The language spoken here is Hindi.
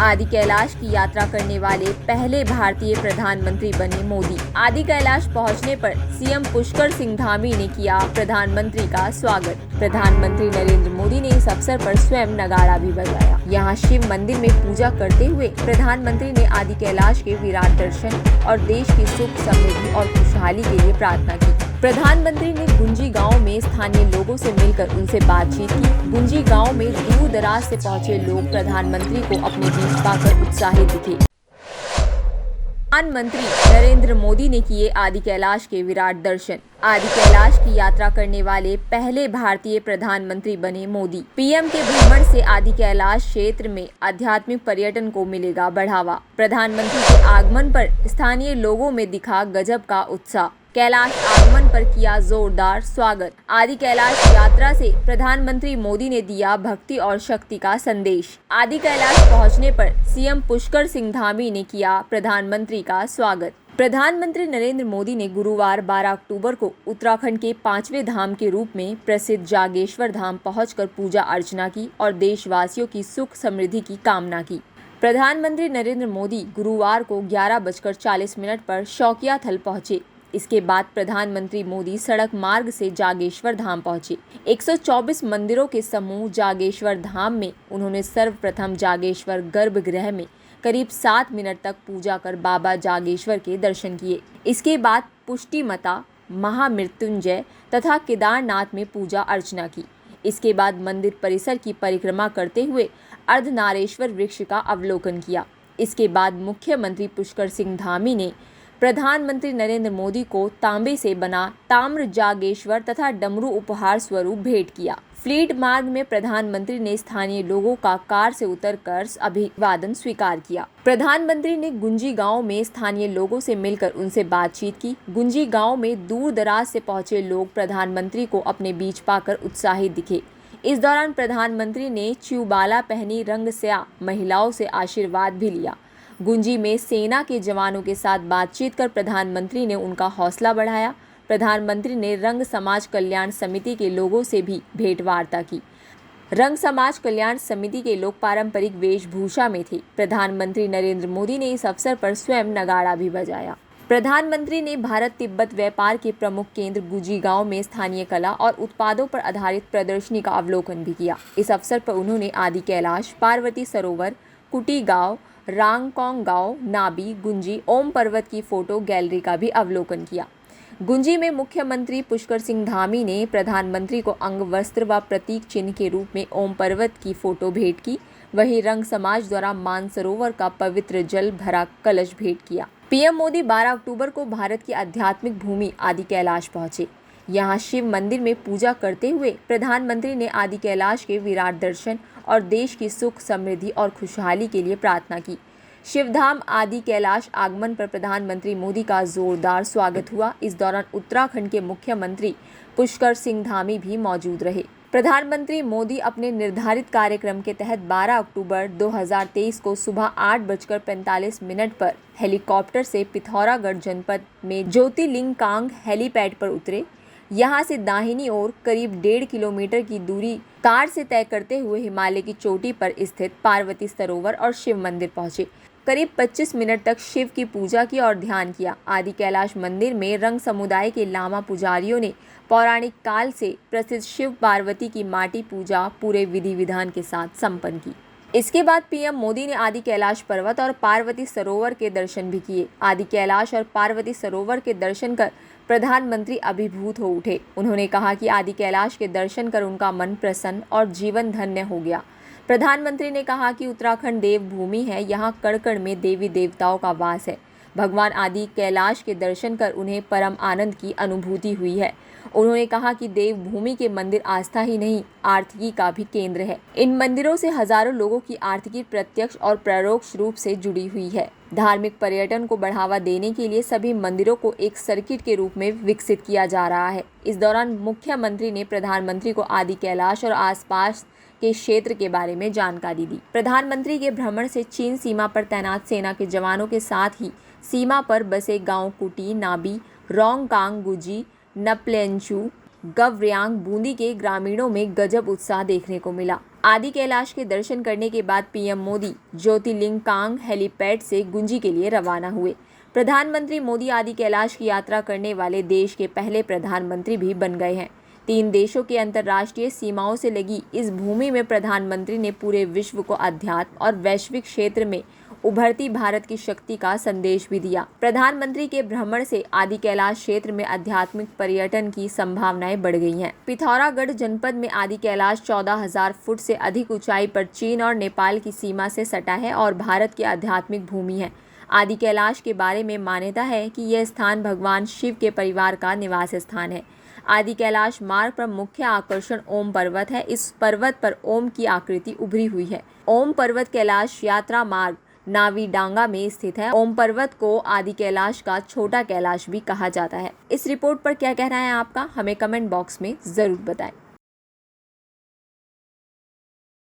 आदि कैलाश की यात्रा करने वाले पहले भारतीय प्रधानमंत्री बने मोदी। आदि कैलाश पहुंचने पर सीएम पुष्कर सिंह धामी ने किया प्रधानमंत्री का स्वागत। प्रधानमंत्री नरेंद्र मोदी ने इस अवसर पर स्वयं नगाड़ा भी बजाया। यहां शिव मंदिर में पूजा करते हुए प्रधानमंत्री ने आदि कैलाश के विराट दर्शन और देश की सुख समृद्धि और खुशहाली के लिए प्रार्थना की। प्रधानमंत्री ने गुंजी गांव में स्थानीय लोगों से मिलकर उनसे बातचीत की। गुंजी गांव में दूर दराज से पहुंचे लोग प्रधानमंत्री को अपने बीच पाकर उत्साहित दिखे। प्रधानमंत्री नरेंद्र मोदी ने किए आदि कैलाश के विराट दर्शन। आदि कैलाश की यात्रा करने वाले पहले भारतीय प्रधानमंत्री बने मोदी। पीएम के भ्रमण से आदि कैलाश क्षेत्र में आध्यात्मिक पर्यटन को मिलेगा बढ़ावा। प्रधानमंत्री के आगमन पर स्थानीय लोगों में दिखा गजब का उत्साह। कैलाश आगमन पर किया जोरदार स्वागत। आदि कैलाश यात्रा से प्रधानमंत्री मोदी ने दिया भक्ति और शक्ति का संदेश। आदि कैलाश पहुंचने पर सीएम पुष्कर सिंह धामी ने किया प्रधानमंत्री का स्वागत। प्रधानमंत्री नरेंद्र मोदी ने गुरुवार 12 अक्टूबर को उत्तराखंड के 5वें धाम के रूप में प्रसिद्ध जागेश्वर धाम पहुंचकर पूजा अर्चना की और देशवासियों की सुख समृद्धि की कामना की। प्रधानमंत्री नरेंद्र मोदी गुरुवार को 11:40 पर शौकिया थल पहुंचे। इसके बाद प्रधानमंत्री मोदी सड़क मार्ग से जागेश्वर धाम पहुंचे। 124 मंदिरों के समूह जागेश्वर धाम में उन्होंने सर्वप्रथम जागेश्वर गर्भगृह में करीब 7 मिनट तक पूजा कर बाबा जागेश्वर के दर्शन किए। इसके बाद पुष्टिमता, महामृत्युंजय तथा केदारनाथ में पूजा अर्चना की। इसके बाद मंदिर परिसर की परिक्रमा करते हुए अर्धनारेश्वर वृक्ष का अवलोकन किया। इसके बाद मुख्यमंत्री पुष्कर सिंह धामी ने प्रधानमंत्री नरेंद्र मोदी को तांबे से बना ताम्र जागेश्वर तथा डमरू उपहार स्वरूप भेंट किया। फ्लीट मार्ग में प्रधानमंत्री ने स्थानीय लोगों का कार से उतरकर अभिवादन स्वीकार किया। प्रधानमंत्री ने गुंजी गांव में स्थानीय लोगों से मिलकर उनसे बातचीत की। गुंजी गांव में दूर दराज से पहुंचे लोग प्रधानमंत्री को अपने बीच पाकर उत्साहित दिखे। इस दौरान प्रधानमंत्री ने च्यूबाला पहनी रंगस्या महिलाओं से आशीर्वाद भी लिया। गुंजी में सेना के जवानों के साथ बातचीत कर प्रधानमंत्री ने उनका हौसला बढ़ाया। प्रधानमंत्री ने रंग समाज कल्याण समिति के लोगों से भी भेंटवार्ता की। रंग समाज कल्याण समिति के लोग पारंपरिक वेशभूषा में थे। प्रधानमंत्री नरेंद्र मोदी ने इस अवसर पर स्वयं नगाड़ा भी बजाया। प्रधानमंत्री ने भारत तिब्बत व्यापार के प्रमुख केंद्र गुंजी गांव में स्थानीय कला और उत्पादों पर आधारित प्रदर्शनी का अवलोकन भी किया। इस अवसर पर उन्होंने आदि कैलाश, पार्वती सरोवर, कुटी गांव, रांगकोंग गांव, नाबी, गुंजी, ओम पर्वत की फोटो गैलरी का भी अवलोकन किया। गुंजी में मुख्यमंत्री पुष्कर सिंह धामी ने प्रधानमंत्री को अंग वस्त्र व प्रतीक चिन्ह के रूप में ओम पर्वत की फोटो भेंट की। वहीं रंग समाज द्वारा मानसरोवर का पवित्र जल भरा कलश भेंट किया। पीएम मोदी 12 अक्टूबर को भारत की आध्यात्मिक भूमि आदि कैलाश पहुंचे। यहां शिव मंदिर में पूजा करते हुए प्रधानमंत्री ने आदि कैलाश के विराट दर्शन और देश की सुख समृद्धि और खुशहाली के लिए प्रार्थना की। शिवधाम आदि कैलाश आगमन पर प्रधानमंत्री मोदी का जोरदार स्वागत हुआ। इस दौरान उत्तराखंड के मुख्यमंत्री पुष्कर सिंह धामी भी मौजूद रहे। प्रधानमंत्री मोदी अपने निर्धारित कार्यक्रम के तहत 12 अक्टूबर 2023 को सुबह 8:45 पर हेलीकॉप्टर से पिथौरागढ़ जनपद में ज्योतिर्लिंगकांग हेलीपैड पर उतरे। यहां से दाहिनी ओर करीब 1.5 किलोमीटर की दूरी कार से तय करते हुए हिमालय की चोटी पर स्थित पार्वती सरोवर और शिव मंदिर पहुंचे। करीब 25 मिनट तक शिव की पूजा की और ध्यान किया। आदि कैलाश मंदिर में रंग समुदाय के लामा पुजारियों ने पौराणिक काल से प्रसिद्ध शिव पार्वती की माटी पूजा पूरे विधि विधान के साथ संपन्न की। इसके बाद पीएम मोदी ने आदि कैलाश पर्वत और पार्वती सरोवर के दर्शन भी किए। आदि कैलाश और पार्वती सरोवर के दर्शन कर प्रधानमंत्री अभिभूत हो उठे। उन्होंने कहा कि आदि कैलाश के दर्शन कर उनका मन प्रसन्न और जीवन धन्य हो गया। प्रधानमंत्री ने कहा कि उत्तराखंड देवभूमि है, यहाँ कण कण में देवी देवताओं का वास है। भगवान आदि कैलाश के दर्शन कर उन्हें परम आनंद की अनुभूति हुई है। उन्होंने कहा कि देवभूमि के मंदिर आस्था ही नहीं, आर्थिकी का भी केंद्र है। इन मंदिरों से हजारों लोगों की आर्थिकी प्रत्यक्ष और परोक्ष रूप से जुड़ी हुई है। धार्मिक पर्यटन को बढ़ावा देने के लिए सभी मंदिरों को एक सर्किट के रूप में विकसित किया जा रहा है। इस दौरान मुख्यमंत्री ने प्रधानमंत्री को आदि कैलाश और आसपास के क्षेत्र के बारे में जानकारी दी। प्रधानमंत्री के भ्रमण से चीन सीमा पर तैनात सेना के जवानों के साथ ही सीमा पर बसे गांव कुटी, नाबी, रोंगकांग, गुजी, नपलेंचू, गवरियांग, बूंदी के ग्रामीणों में गजब उत्साह देखने को मिला। आदि कैलाश के दर्शन करने के बाद पीएम मोदी ज्योतिर्लिंगांग हेलीपैड से गुंजी के लिए रवाना हुए। प्रधानमंत्री मोदी आदि कैलाश की यात्रा करने वाले देश के पहले प्रधानमंत्री भी बन गए हैं। 3 देशों के अंतर्राष्ट्रीय सीमाओं से लगी इस भूमि में प्रधानमंत्री ने पूरे विश्व को अध्यात्म और वैश्विक क्षेत्र में उभरती भारत की शक्ति का संदेश भी दिया। प्रधानमंत्री के भ्रमण से आदि कैलाश क्षेत्र में आध्यात्मिक पर्यटन की संभावनाएं बढ़ गई हैं। पिथौरागढ़ जनपद में आदि कैलाश 14,000 फुट से अधिक ऊंचाई पर चीन और नेपाल की सीमा से सटा है और भारत की आध्यात्मिक भूमि है। आदि कैलाश के बारे में मान्यता है कि यह स्थान भगवान शिव के परिवार का निवास स्थान है। आदि कैलाश मार्ग पर मुख्य आकर्षण ओम पर्वत है। इस पर्वत पर ओम की आकृति उभरी हुई है। ओम पर्वत कैलाश यात्रा मार्ग नावीडांगा में स्थित है। ओम पर्वत को आदि कैलाश का छोटा कैलाश भी कहा जाता है। इस रिपोर्ट पर क्या कहना है आपका, हमें कमेंट बॉक्स में जरूर बताएं।